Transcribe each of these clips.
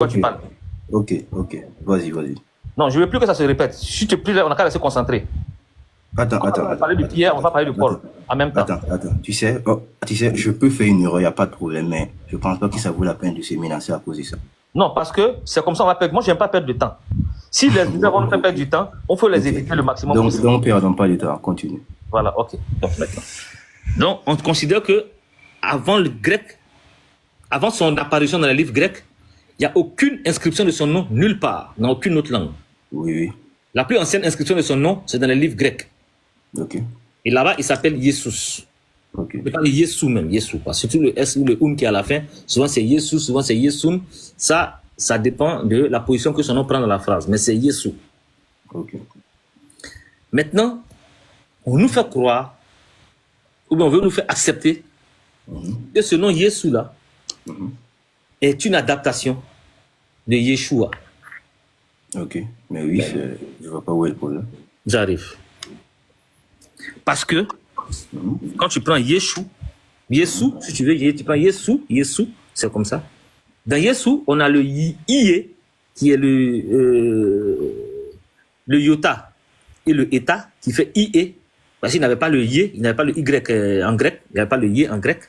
Toi, tu parles. Ok. Vas-y. Non, je ne veux plus que ça se répète. Si tu es plus là, on n'a qu'à rester concentré. Attends. On va parler de Pierre, on va parler de Paul en même temps. Attends. Tu sais, je peux faire une erreur, il n'y a pas de problème, mais je ne pense pas que ça vaut la peine de se menacer à cause de ça. Non, parce que c'est comme ça, on va perdre. Moi, je n'aime pas perdre de temps. Si les leaders vont nous faire perdre du temps, on faut les éviter le maximum possible. Donc, perdons pas de temps, continue. Voilà, ok. Donc, on considère que avant le grec, avant son apparition dans les livres grecs, il n'y a aucune inscription de son nom nulle part, dans aucune autre langue. Oui. La plus ancienne inscription de son nom, c'est dans les livres grecs. Ok. Et là-bas, il s'appelle Jesus. Ok. On peut parler Yesu même, Yesu. Surtout le S ou le Un qui est à la fin. Souvent c'est Yesu, souvent c'est Yesun. Ça dépend de la position que son nom prend dans la phrase. Mais c'est Yesu. Ok. Maintenant, on nous fait croire, ou bien on veut nous faire accepter que ce nom Yesu là est une adaptation de Yeshua. Ok. Mais oui, je ne vois pas où est le problème. J'arrive. Parce que quand tu prends Yesu, si tu veux, tu prends Yesu, c'est comme ça. Dans Yesu, on a le Ié, qui est le iota, et le eta, qui fait Ié. Parce qu'il n'avait pas le Yé, il n'avait pas le Y en grec, il n'avait pas le Yé en grec.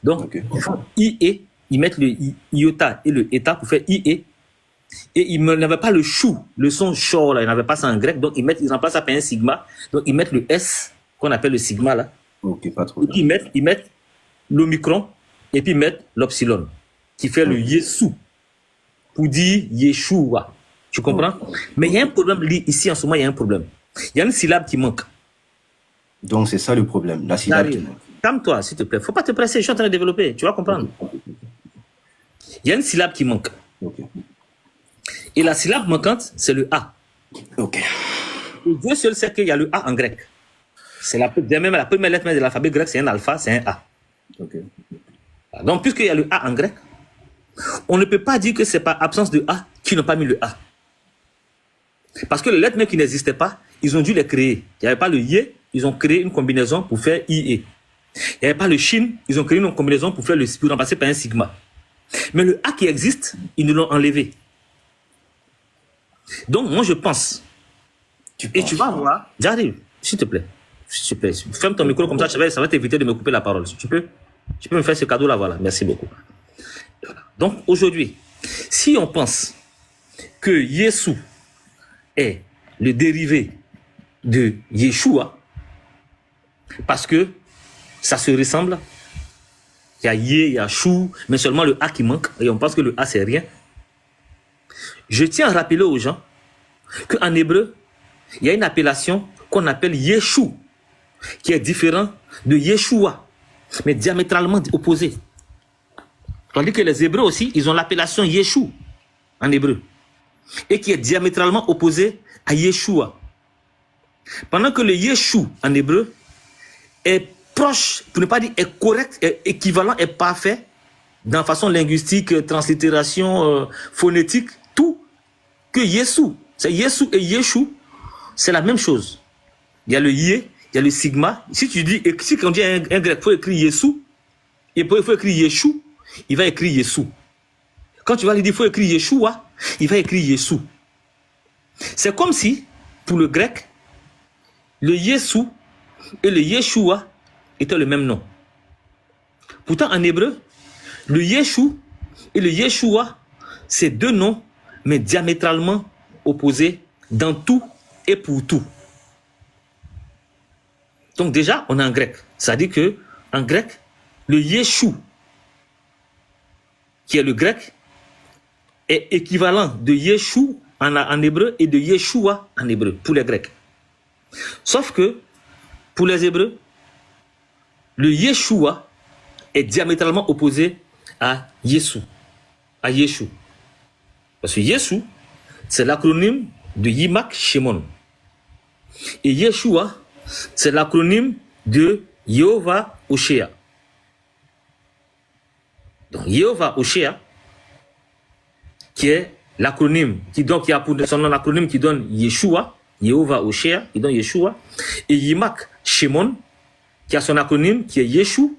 Donc, ils font Ié, ils mettent le iota et le eta pour faire Ié. Et ils n'avaient pas le chou, le son chou, là, ils n'avaient pas ça en grec, donc ils remplacent ça par un sigma, donc ils mettent le S, qu'on appelle le sigma, là. Ok, pas trop. Et puis ils mettent l'omicron, et puis ils mettent l'opsilon, qui fait le Yesu, pour dire Yeshua. Tu comprends? Mais il y a un problème, ici en ce moment, il y a un problème. Il y a une syllabe qui manque. Donc c'est ça le problème, la syllabe qui manque. Calme-toi, s'il te plaît. Faut pas te presser, je suis en train de développer, tu vas comprendre. Il y a une syllabe qui manque. Ok. Et la syllabe manquante, c'est le A. Ok. Et Dieu seul sait qu'il y a le A en grec. C'est même la première lettre de l'alphabet grec, c'est un alpha, c'est un A. Ok. Donc, puisqu'il y a le A en grec, on ne peut pas dire que c'est par absence de A qu'ils n'ont pas mis le A. Parce que les lettres même qui n'existaient pas, ils ont dû les créer. Il n'y avait pas le Yé, ils ont créé une combinaison pour faire IE. Il n'y avait pas le Shin, ils ont créé une combinaison pour remplacer par un sigma. Mais le A qui existe, ils nous l'ont enlevé. Donc, moi, je pense. Et tu vas voir, j'arrive, s'il te plaît. Ferme ton micro comme ça va t'éviter de me couper la parole. Tu peux me faire ce cadeau-là, voilà. Merci beaucoup. Donc, aujourd'hui, si on pense que Yesu est le dérivé de Yeshua, parce que ça se ressemble, il y a Yé, il y a Chou, mais seulement le A qui manque, et on pense que le A, c'est rien. Je tiens à rappeler aux gens qu'en hébreu, il y a une appellation qu'on appelle Yeshua, qui est différent de Yeshua, mais diamétralement opposé. Tandis que les Hébreux aussi, ils ont l'appellation Yeshua en hébreu, et qui est diamétralement opposé à Yeshua. Pendant que le Yeshua en hébreu est proche, pour ne pas dire est correct, est équivalent, est parfait, dans façon linguistique, translittération, phonétique, tout, que Yesu. C'est Yesu et Yeshua, c'est la même chose. Il y a le Yé, il y a le sigma. Si on dit un grec, il faut écrire Yesu, il faut écrire Yeshua, il va écrire Yesu. Quand tu vas lui dire, il faut écrire Yeshua, il va écrire Yesu. C'est comme si, pour le grec, le Yesu et le Yeshua étaient le même nom. Pourtant, en hébreu, le Yeshua et le Yeshua, c'est deux noms, mais diamétralement opposés dans tout et pour tout. Donc déjà, on est en grec. Ça dit que en grec, le Yeshua, qui est le grec, est équivalent de Yeshua en hébreu et de Yeshua en hébreu, pour les Grecs. Sauf que, pour les Hébreux, le Yeshua est diamétralement opposé à Yesu, à Yeshua. Parce que Yesu, c'est l'acronyme de Yimak Shemon. Et Yeshua, c'est l'acronyme de Yehovah Oshea. Donc, Yehovah Oshea, qui est l'acronyme, qui a pour son nom l'acronyme qui donne Yeshua, Yehovah Oshea, qui donne Yeshua, et Yimak Shemon, qui a son acronyme, qui est Yeshu,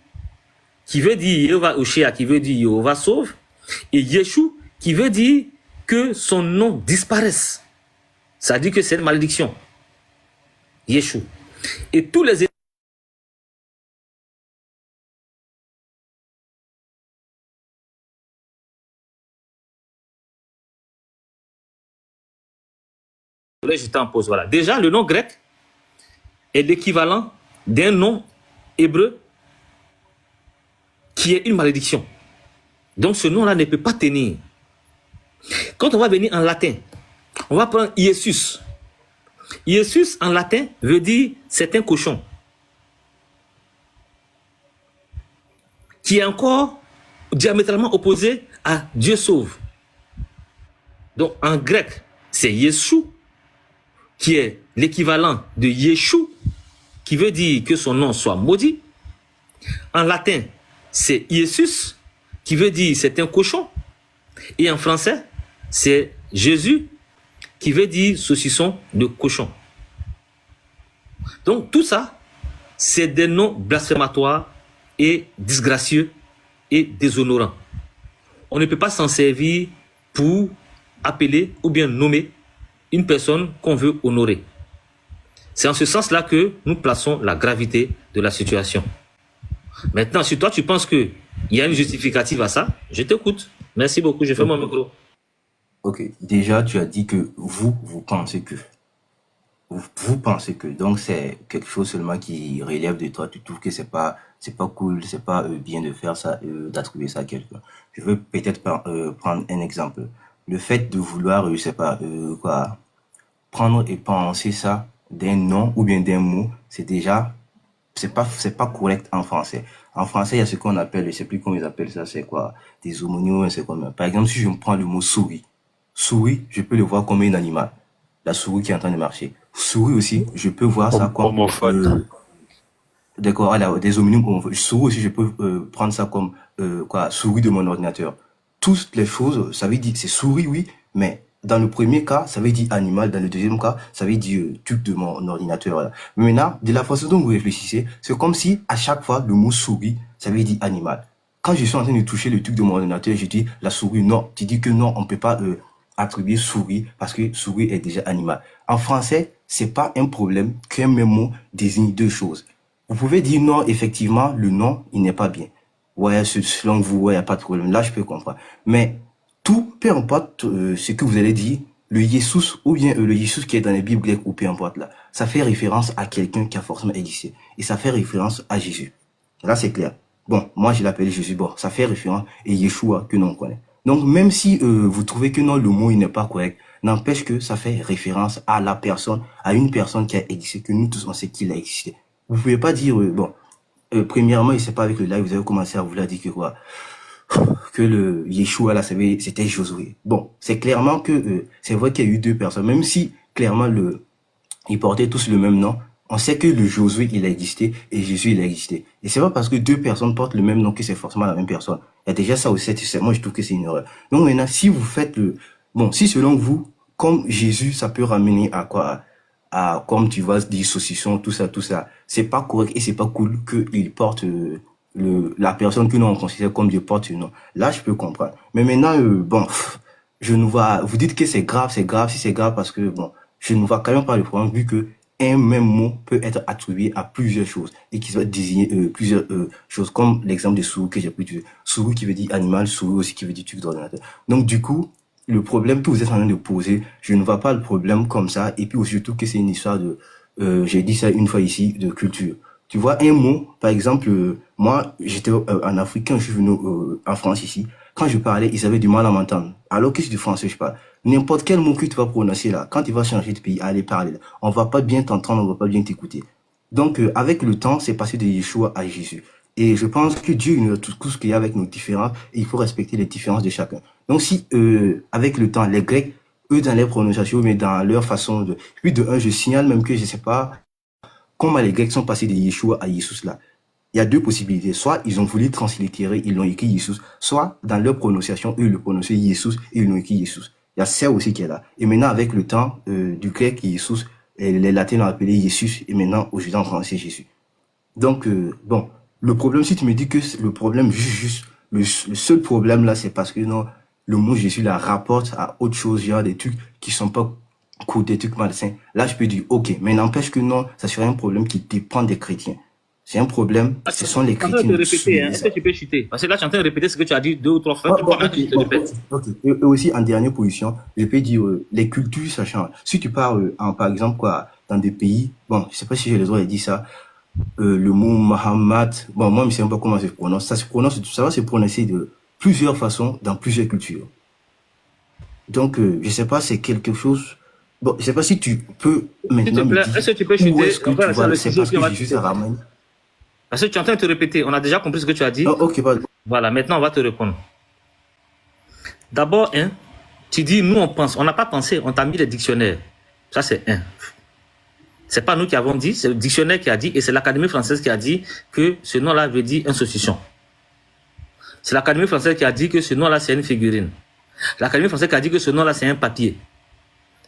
qui veut dire Yehovah Oshea, qui veut dire Yehovah sauve, et Yeshu, qui veut dire que son nom disparaisse. Ça dit que c'est une malédiction. Yeshua. Et tous les j'étais en pause, voilà. Déjà, le nom grec est l'équivalent d'un nom hébreu qui est une malédiction. Donc, ce nom-là ne peut pas tenir. Quand on va venir en latin, on va prendre Iesus. Iesus, en latin, veut dire c'est un cochon. Qui est encore diamétralement opposé à Dieu sauve. Donc, en grec, c'est Yeshua, qui est l'équivalent de Yeshua, qui veut dire que son nom soit maudit. En latin, c'est Iesus, qui veut dire c'est un cochon. Et en français, c'est Jésus, qui veut dire saucisson de cochon. Donc tout ça, c'est des noms blasphématoires et disgracieux et déshonorants. On ne peut pas s'en servir pour appeler ou bien nommer une personne qu'on veut honorer. C'est en ce sens-là que nous plaçons la gravité de la situation. Maintenant, si toi tu penses qu'il y a une justificative à ça, je t'écoute. Merci beaucoup, je fais mon micro. Ok, déjà tu as dit que vous pensez que. Vous pensez que. Donc c'est quelque chose seulement qui relève de toi. Tu trouves que c'est pas cool, c'est pas bien de faire ça, d'attribuer ça à quelqu'un. Je veux peut-être prendre un exemple. Le fait de vouloir, je sais pas, prendre et penser ça d'un nom ou bien d'un mot, c'est déjà, c'est pas correct en français. En français, il y a ce qu'on appelle, je sais plus comment ils appellent ça, c'est quoi, des homonymes, c'est comme, par exemple, si je me prends le mot souris, je peux le voir comme un animal. La souris qui est en train de marcher. Souris aussi, je peux voir ça comme, d'accord, alors, des homonymes, souris aussi, je peux prendre ça comme, souris de mon ordinateur. Toutes les choses, ça veut dire, c'est souris, oui, mais dans le premier cas, ça veut dire animal. Dans le deuxième cas, ça veut dire truc de mon ordinateur. Là. Mais maintenant, de la façon dont vous réfléchissez, c'est comme si à chaque fois, le mot souris, ça veut dire animal. Quand je suis en train de toucher le truc de mon ordinateur, je dis la souris, non. Tu dis que non, on peut pas attribuer souris parce que souris est déjà animal. En français, c'est pas un problème qu'un même mot désigne deux choses. Vous pouvez dire non, effectivement, le nom, il n'est pas bien. Ouais, selon vous, ouais, y a pas de problème. Là, je peux comprendre. Mais tout, peu importe ce que vous allez dire, le Jesus ou bien le Jesus qui est dans les Bibles grecques ou peu importe là, ça fait référence à quelqu'un qui a forcément existé. Et ça fait référence à Jésus. Là, c'est clair. Bon, moi, je l'appelle Jésus. Bon, ça fait référence et Yeshua que l'on connaît. Donc, même si vous trouvez que non, le mot il n'est pas correct, n'empêche que ça fait référence à la personne, à une personne qui a existé, que nous tous on sait qu'il a existé. Vous pouvez pas dire, premièrement, il sait pas avec le live, vous avez commencé à vouloir dire que quoi, que le Yeshua là, c'était Josué. Bon, c'est clairement que c'est vrai qu'il y a eu deux personnes, même si clairement ils portaient tous le même nom. On sait que le Josué il a existé et Jésus il a existé. Et c'est pas parce que deux personnes portent le même nom que c'est forcément la même personne. Il y a déjà ça aussi. Moi je trouve que c'est une erreur. Donc maintenant, si vous faites si selon vous, comme Jésus, ça peut ramener à quoi? À, comme tu vois, des saucissons, tout ça, c'est pas correct et c'est pas cool qu'il porte la personne que nous on considère comme Dieu porte ce nom. Là, je peux comprendre. Mais maintenant, je ne vois, vous dites que c'est grave, si c'est grave parce que, je ne vois quand même pas le problème vu que un même mot peut être attribué à plusieurs choses et qui va désigner plusieurs choses, comme l'exemple de souris que j'ai pris. Souris qui veut dire animal, souris aussi qui veut dire truc d'ordinateur. Donc, du coup, le problème que vous êtes en train de poser, je ne vois pas le problème comme ça. Et puis aussi, surtout que c'est une histoire de, j'ai dit ça une fois ici, de culture. Tu vois, un mot, par exemple, moi, j'étais en Afrique, quand je suis venu en France ici, quand je parlais, ils avaient du mal à m'entendre. Alors que c'est du français, je parle. N'importe quel mot que tu vas prononcer là, quand tu vas changer de pays, aller parler, on va pas bien t'entendre, on va pas bien t'écouter. Donc, avec le temps, c'est passé de Yeshua à Jésus. Et je pense que Dieu nous a tout ce qu'il y a avec nos différences, et il faut respecter les différences de chacun. Donc, si, avec le temps, les Grecs, eux, dans les prononciations, mais dans leur façon de... Puis de un, je signale même que, je sais pas, comment les Grecs sont passés de Yeshua à Jesus là. Il y a deux possibilités. Soit ils ont voulu translittérer, ils l'ont écrit Jesus. Soit dans leur prononciation, eux le prononçaient Jesus et ils l'ont écrit Jesus. Il y a ça aussi qui est là. Et maintenant, avec le temps, du grec Jesus, les latins l'ont appelé Jesus et maintenant, aujourd'hui, en français, Jésus. Donc, le problème, si tu me dis que le problème, le seul problème là, c'est parce que non, le mot Jésus la rapporte à autre chose, genre des trucs qui sont pas cool, des trucs malsains, là je peux dire ok, mais n'empêche que non, ça serait un problème qui dépend des chrétiens. C'est un problème, ce sont les chrétiens. Est-ce que tu peux chuter? Parce que là, tu es en train de répéter ce que tu as dit 2 ou 3 fois. Et aussi, en dernière position, je peux dire, les cultures, ça change. Si tu parles, par exemple, dans des pays, bon, je sais pas si j'ai les droits de dire ça, le mot Muhammad, bon, moi, je ne sais pas comment ça se prononce. Ça va se prononcer de plusieurs façons dans plusieurs cultures. Donc, je sais pas, c'est quelque chose. Bon, je sais pas si tu peux maintenant me dire. Est-ce que tu peux chuter? Est-ce que tu vois, c'est parce que Jésus ça ramène. Parce que tu es en train de te répéter. On a déjà compris ce que tu as dit. Oh, ok, pardon. Voilà, maintenant, on va te répondre. D'abord, tu dis, nous, on pense. On n'a pas pensé, on t'a mis les dictionnaires. Ça, c'est un. C'est pas nous qui avons dit, c'est le dictionnaire qui a dit, et c'est l'Académie française qui a dit que ce nom-là veut dire un saucisson. C'est l'Académie française qui a dit que ce nom-là, c'est une figurine. L'Académie française qui a dit que ce nom-là, c'est un papier.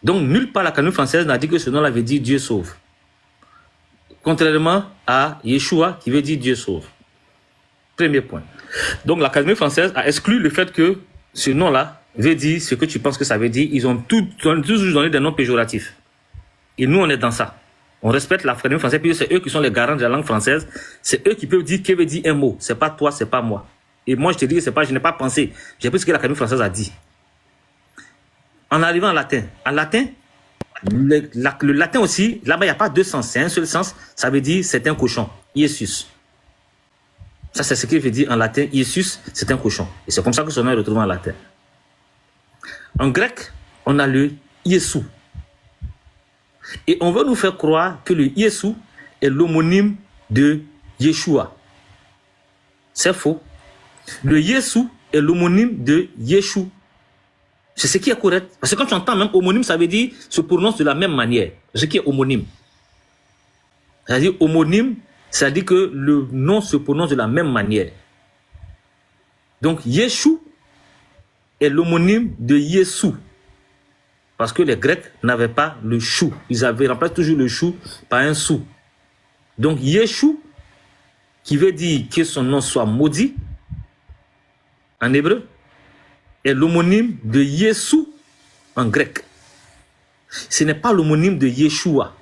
Donc, nulle part l'Académie française n'a dit que ce nom-là veut dire Dieu sauve. Contrairement à Yeshua qui veut dire Dieu sauve. Premier point. Donc l'Académie française a exclu le fait que ce nom-là veut dire ce que tu penses que ça veut dire. Ils ont toujours donné des noms péjoratifs. Et nous, on est dans ça. On respecte l'Académie française, puis c'est eux qui sont les garants de la langue française. C'est eux qui peuvent dire que veut dire un mot. C'est pas toi, c'est pas moi. Et moi, je te dis que c'est pas, je n'ai pas pensé. J'ai pris ce que l'Académie française a dit. En arrivant en latin, le latin aussi, là-bas, il n'y a pas deux sens. C'est un seul sens. Ça veut dire c'est un cochon. Iesus. Ça, c'est ce qu'il veut dire en latin. Iesus, c'est un cochon. Et c'est comme ça que son nom est retrouvé en latin. En grec, on a le Iesou. Et on veut nous faire croire que le Iesou est l'homonyme de Yeshua. C'est faux. Le Iesou est l'homonyme de Yeshua. C'est ce qui est correct. Parce que quand tu entends même homonyme, ça veut dire se prononce de la même manière. Ce qui est homonyme. C'est-à-dire homonyme, c'est-à-dire que le nom se prononce de la même manière. Donc Yeshua est l'homonyme de Yesou. Parce que les Grecs n'avaient pas le chou. Ils avaient remplacé toujours le chou par un sou. Donc Yeshua, qui veut dire que son nom soit maudit, en hébreu, est l'homonyme de Yesou en grec. Ce n'est pas l'homonyme de Yeshua.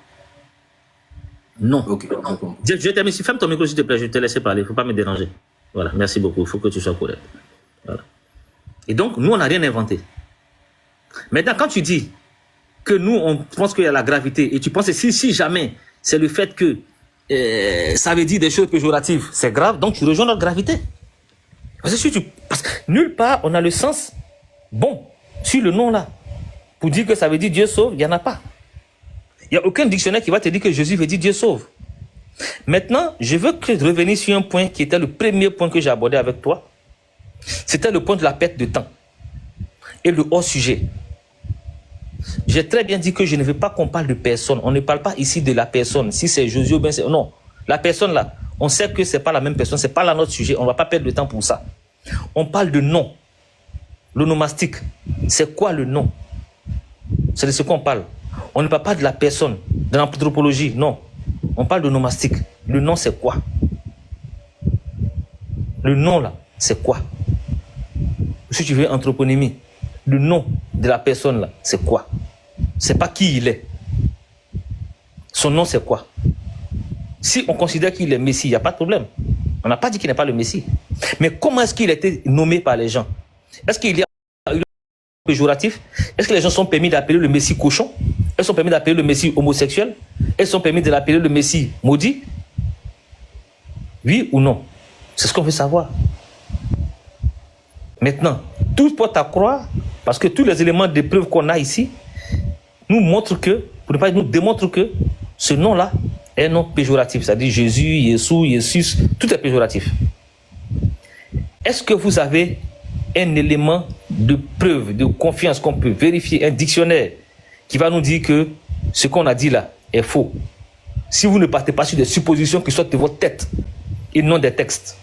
Non. Ok. Je termine ici. Ferme ton micro, s'il te plaît. Je vais te laisser parler. Il ne faut pas me déranger. Voilà. Merci beaucoup. Il faut que tu sois correct. Voilà. Et donc, nous, on n'a rien inventé. Maintenant, quand tu dis que nous, on pense qu'il y a la gravité, et tu penses que si jamais c'est le fait que ça veut dire des choses péjoratives, c'est grave, donc tu rejoins notre gravité. Parce que nulle part on a le sens bon sur le nom là. Pour dire que ça veut dire Dieu sauve, il n'y en a pas. Il n'y a aucun dictionnaire qui va te dire que Jésus veut dire Dieu sauve. Maintenant, je veux revenir sur un point qui était le premier point que j'ai abordé avec toi. C'était le point de la perte de temps et le hors-sujet. J'ai très bien dit que je ne veux pas qu'on parle de personne. On ne parle pas ici de la personne. Si c'est Jésus ou bien c'est... Non, la personne là, on sait que ce n'est pas la même personne, ce n'est pas là notre sujet. On ne va pas perdre de temps pour ça. On parle de nom. L'onomastique. C'est quoi le nom? C'est de ce qu'on parle. On ne parle pas de la personne, de l'anthropologie, non. On parle d'onomastique. Le nom, c'est quoi? Le nom là, c'est quoi? Si tu veux anthroponymie, le nom de la personne là, c'est quoi? C'est pas qui il est. Son nom, c'est quoi? Si on considère qu'il est Messie, il n'y a pas de problème. On n'a pas dit qu'il n'est pas le Messie. Mais comment est-ce qu'il a été nommé par les gens? Est-ce qu'il y a eu un péjoratif? Est-ce que les gens sont permis d'appeler le Messie cochon? Est-ce sont permis d'appeler le Messie homosexuel? Est-ce sont permis de l'appeler le Messie maudit? Oui ou non? C'est ce qu'on veut savoir. Maintenant, tout porte à croire, parce que tous les éléments de preuve qu'on a ici nous montrent que, pour ne pas dire, nous démontrent que ce nom-là est un nom péjoratif. C'est-à-dire Jésus, Yeshua, Yesus, tout est péjoratif. Est-ce que vous avez un élément de preuve, de confiance qu'on peut vérifier, un dictionnaire qui va nous dire que ce qu'on a dit là est faux? Si vous ne partez pas sur des suppositions qui sortent de votre tête et non des textes.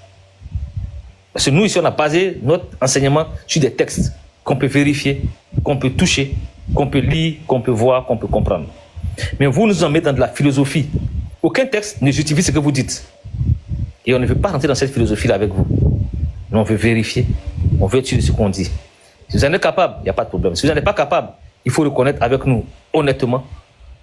Parce que nous, ici, on a basé notre enseignement sur des textes qu'on peut vérifier, qu'on peut toucher, qu'on peut lire, qu'on peut voir, qu'on peut comprendre. Mais vous nous en mettez dans de la philosophie. Aucun texte ne justifie ce que vous dites. Et on ne veut pas rentrer dans cette philosophie-là avec vous. Mais on veut vérifier, on veut étudier ce qu'on dit. Si vous en êtes capable, il n'y a pas de problème. Si vous n'en êtes pas capable, il faut reconnaître avec nous, honnêtement,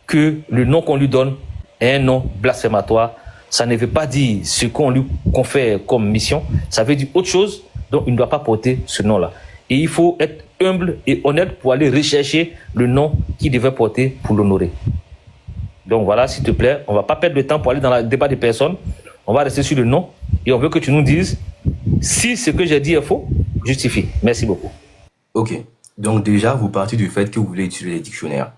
que le nom qu'on lui donne est un nom blasphématoire. Ça ne veut pas dire ce qu'on lui confère comme mission. Ça veut dire autre chose, donc il ne doit pas porter ce nom-là. Et il faut être humble et honnête pour aller rechercher le nom qu'il devait porter pour l'honorer. Donc voilà, s'il te plaît, on ne va pas perdre de temps pour aller dans le débat des personnes. On va rester sur le nom et on veut que tu nous dises si ce que j'ai dit est faux, justifie. Merci beaucoup. Ok. Donc déjà, vous partez du fait que vous voulez utiliser les dictionnaires.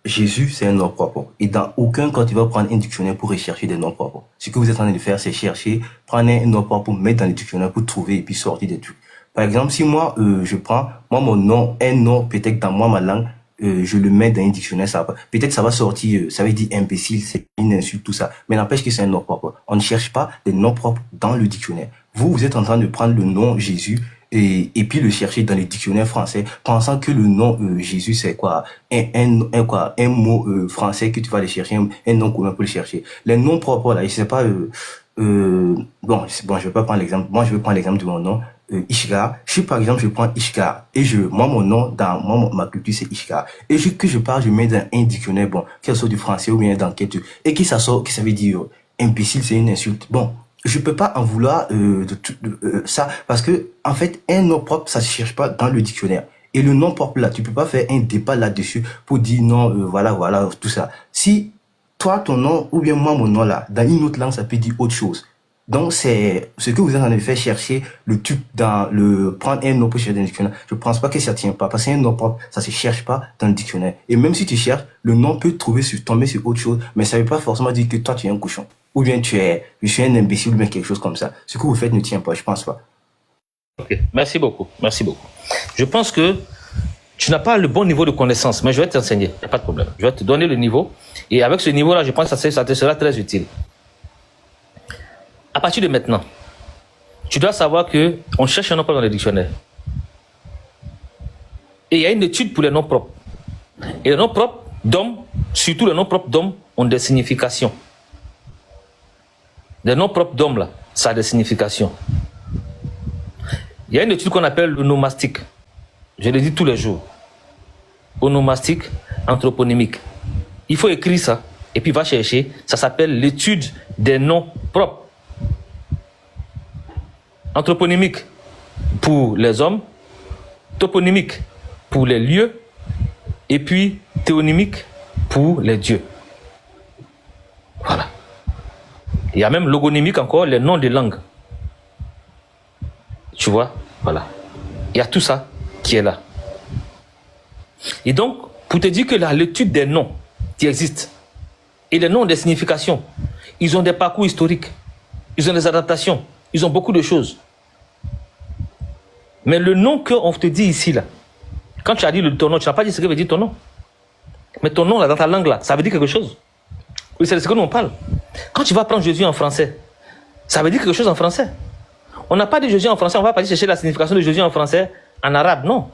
Jésus, c'est un nom propre. Et dans aucun cas, tu vas prendre un dictionnaire pour rechercher des noms propres. Ce que vous êtes en train de faire, c'est chercher, prendre un nom propre pour mettre dans le dictionnaire pour trouver et puis sortir des trucs. Par exemple, si moi, je prends, mon nom, un nom, peut-être dans ma langue, je le mets dans un dictionnaire, peut-être ça va sortir, ça veut dire imbécile, c'est une insulte, tout ça. Mais n'empêche que c'est un nom propre. On ne cherche pas des noms propres dans le dictionnaire. Vous êtes en train de prendre le nom Jésus et puis le chercher dans les dictionnaires français, pensant que le nom Jésus, c'est quoi? Un mot français que tu vas aller chercher, un nom commun pour le chercher. Les noms propres, là, je sais pas, bon, je vais pas prendre l'exemple. Moi, je vais prendre l'exemple de mon nom. Ishgar. Si par exemple je prends Ishgar et moi mon nom dans ma culture c'est Ishgar et que je parle, je mets dans un dictionnaire, bon, qu'elle soit du français ou bien dans quelque et que ça sort, que ça veut dire imbécile, c'est une insulte. Bon, je peux pas en vouloir ça parce que en fait un nom propre ça se cherche pas dans le dictionnaire. Et le nom propre là, tu peux pas faire un débat là-dessus pour dire non, voilà, tout ça. Si toi ton nom ou bien moi mon nom là, dans une autre langue ça peut dire autre chose. Donc, c'est ce que vous êtes en train de faire, chercher le truc prendre un nom pour chercher dans le dictionnaire. Je pense pas que ça tient pas, parce qu'un nom propre, ça se cherche pas dans le dictionnaire. Et même si tu cherches, le nom peut tomber sur autre chose, mais ça veut pas forcément dire que toi, tu es un cochon. Ou bien je suis un imbécile, ou bien quelque chose comme ça. Ce que vous faites ne tient pas, je pense pas. Ok, merci beaucoup. Je pense que tu n'as pas le bon niveau de connaissance, mais je vais t'enseigner, il n'y a pas de problème. Je vais te donner le niveau, et avec ce niveau-là, je pense que ça te sera très utile. À partir de maintenant, tu dois savoir que on cherche un nom propre dans le dictionnaire. Et il y a une étude pour les noms propres. Et les noms propres d'hommes, surtout les noms propres d'hommes, ont des significations. Les noms propres d'hommes, là, ça a des significations. Il y a une étude qu'on appelle l'onomastique. Je le dis tous les jours. Onomastique, anthroponymique. Il faut écrire ça, et puis va chercher. Ça s'appelle l'étude des noms propres. Anthroponymique pour les hommes, toponymique pour les lieux, et puis théonymique pour les dieux. Voilà. Il y a même logonymique encore, les noms de langues. Tu vois, voilà. Il y a tout ça qui est là. Et donc, pour te dire que l'étude des noms qui existent, et les noms ont des significations, ils ont des parcours historiques, ils ont des adaptations, ils ont beaucoup de choses. Mais le nom qu'on te dit ici, là, quand tu as dit ton nom, tu n'as pas dit ce que veut dire ton nom. Mais ton nom, là, dans ta langue, là, ça veut dire quelque chose. Oui, c'est de ce que nous on parle. Quand tu vas prendre Jésus en français, ça veut dire quelque chose en français. On n'a pas dit Jésus en français, on ne va pas chercher la signification de Jésus en français en arabe, non.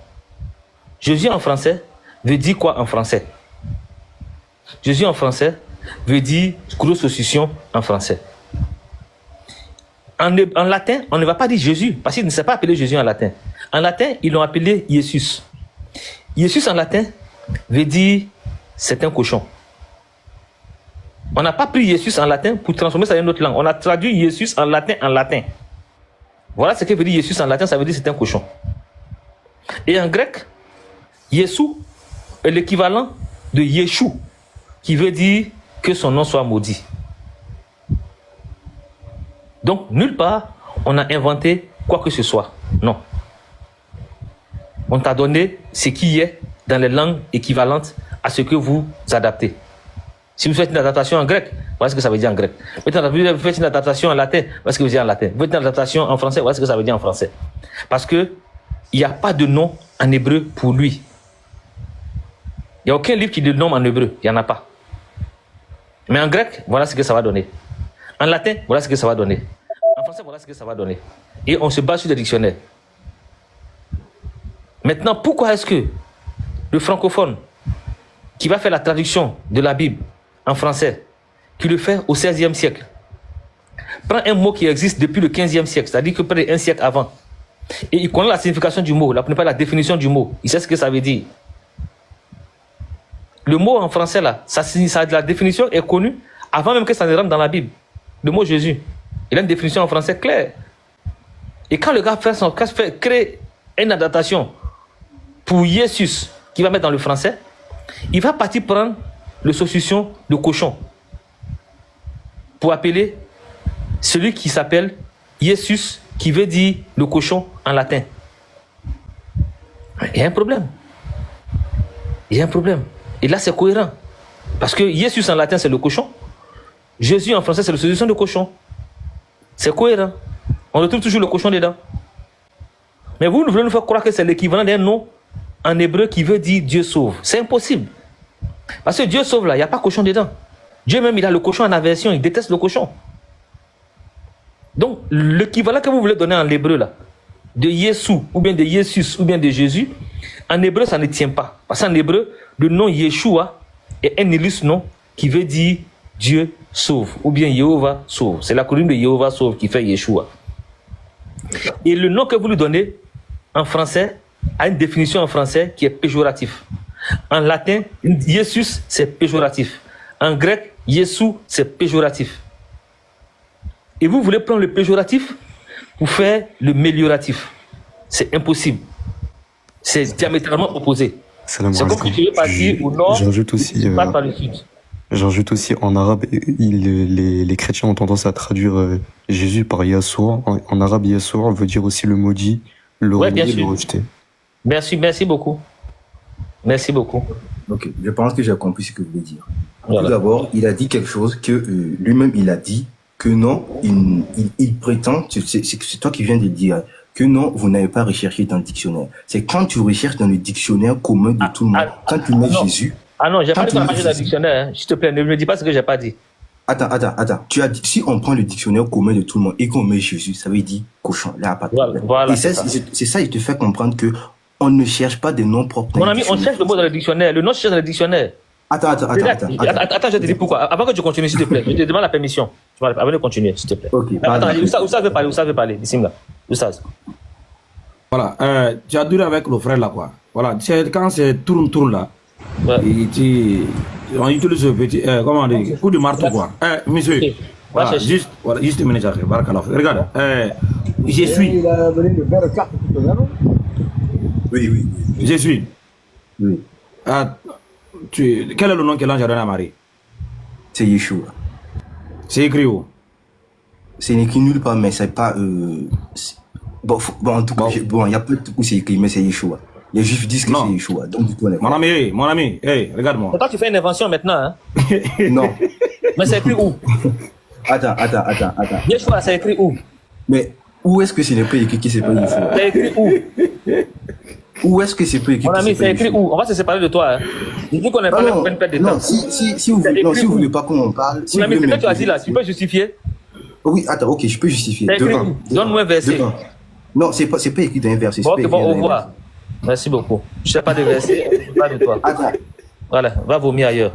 Jésus en français veut dire quoi en français? Jésus en français veut dire grosse saucisson en français. En latin, on ne va pas dire Jésus, parce qu'il ne s'est pas appelé Jésus en latin. En latin, ils l'ont appelé Jesus. Jesus en latin veut dire c'est un cochon. On n'a pas pris Jesus en latin pour transformer ça en une autre langue. On a traduit Jesus en latin. Voilà ce que veut dire Jesus en latin, ça veut dire c'est un cochon. Et en grec, Yesou est l'équivalent de Yeshua, qui veut dire que son nom soit maudit. Donc, nulle part, on a inventé quoi que ce soit. Non. On t'a donné ce qui est dans les langues équivalentes à ce que vous adaptez. Si vous faites une adaptation en grec, voilà ce que ça veut dire en grec. Vous faites une adaptation en latin, voilà ce que ça veut dire en latin. Vous faites une adaptation en français, voilà ce que ça veut dire en français. Parce que il n'y a pas de nom en hébreu pour lui. Il n'y a aucun livre qui le nomme en hébreu. Il n'y en a pas. Mais en grec, voilà ce que ça va donner. En latin, voilà ce que ça va donner. En français, voilà ce que ça va donner. Et on se base sur des dictionnaires. Maintenant, pourquoi est-ce que le francophone qui va faire la traduction de la Bible en français, qui le fait au XVIe siècle, prend un mot qui existe depuis le XVe siècle, c'est-à-dire que près d'un siècle avant, Et il connaît la signification du mot, pas la définition du mot. Il sait ce que ça veut dire. Le mot en français, là, la définition est connue avant même que ça ne rentre dans la Bible. Le mot Jésus. Il a une définition en français claire. Et quand le gars crée une adaptation pour Jesus, qu'il va mettre dans le français, il va partir prendre le saucisson de cochon pour appeler celui qui s'appelle Jesus, qui veut dire le cochon en latin. Il y a un problème. Il y a un problème. Et là, c'est cohérent. Parce que Jesus en latin, c'est le cochon. Jésus en français, c'est le saucisson de cochon. C'est cohérent. On retrouve toujours le cochon dedans. Mais vous voulez nous faire croire que c'est l'équivalent d'un nom en hébreu qui veut dire Dieu sauve. C'est impossible. Parce que Dieu sauve là, il n'y a pas cochon dedans. Dieu même, il a le cochon en aversion, il déteste le cochon. Donc, l'équivalent que vous voulez donner en hébreu là, de Yeshua, ou bien de Jesus, ou bien de Jésus, en hébreu, ça ne tient pas. Parce qu'en hébreu, le nom Yeshua est un illustre nom qui veut dire Dieu sauve, ou bien Jéhovah sauve. C'est la colline de Jéhovah sauve qui fait Yeshua. Et le nom que vous lui donnez en français a une définition en français qui est péjoratif. En latin, Jesus, c'est péjoratif. En grec, Yesu, c'est péjoratif. Et vous voulez prendre le péjoratif pour faire le mélioratif. C'est impossible. C'est diamétralement opposé. C'est comme si tu veux partir au nord, tu passes par le sud. J'ajoute aussi, en arabe, les chrétiens ont tendance à traduire Jésus par Yahshua. En arabe, Yahshua veut dire aussi le maudit, le renié, le rejeté. Merci beaucoup. Merci beaucoup. Ok, je pense que j'ai compris ce que vous voulez dire. Voilà. Tout d'abord, il a dit quelque chose que lui-même, il a dit que non, il prétend, c'est toi qui viens de dire, que non, vous n'avez pas recherché dans le dictionnaire. C'est quand tu recherches dans le dictionnaire commun de tout le monde, quand tu mets Jésus... Ah non, j'ai pas dit qu'on a marché dans le dictionnaire. Hein. S'il te plaît, ne me dis pas ce que j'ai pas dit. Attends. Tu as dit, si on prend le dictionnaire commun de tout le monde et qu'on met Jésus, ça veut dire cochon. Là, pas de problème. Voilà. Et c'est ça, il te fait comprendre que on ne cherche pas des noms propres. Mon ami, on cherche le mot dans le dictionnaire. Le nom se cherche dans le dictionnaire. Attends, je te dis pourquoi. Avant que tu continues, s'il te plaît, je te demande la permission. Avant de continuer, s'il te plaît. Ok. Attends, où ça veut parler, Bissimla. Voilà, tu as duré avec le frère là, quoi. Voilà, quand c'est tourne là, ouais. On utilise le petit, comment on dit, coup de marteau, quoi. Monsieur, okay. Voilà, juste une minute, regarde, je suis. Oui. Je suis. Oui. Quel est le nom que l'ange a donné à Marie? C'est Yeshua. C'est écrit où? C'est écrit nulle part, mais c'est pas... Bon, en tout cas, il y a peu de trucs où c'est écrit, mais c'est Yeshua. Les Juifs disent que c'est Yeshua. Donc, du coup, mon ami, hey, regarde-moi. Toi, tu fais une invention maintenant, hein? Non. Mais c'est écrit où? Attends. Yeshua, c'est écrit où? Mais où est-ce que ce n'est pas écrit que c'est pas Yeshua? C'est écrit où? Où est-ce que c'est pas écrit? Mon ami, c'est écrit où? On va se séparer de toi, hein? Je dis qu'on n'est pas là pour une perte de temps. Non, si vous voulez pas qu'on en parle... Mon ami, c'est ce que tu as dit là, tu peux justifier? Oui, attends, ok, je peux justifier. Donne-moi un verset. Non, c'est pas écrit dans un verset. Bon, au revoir. Merci beaucoup. Je ne sais pas de verset, pas de toi. Attends. Voilà, va vomir ailleurs.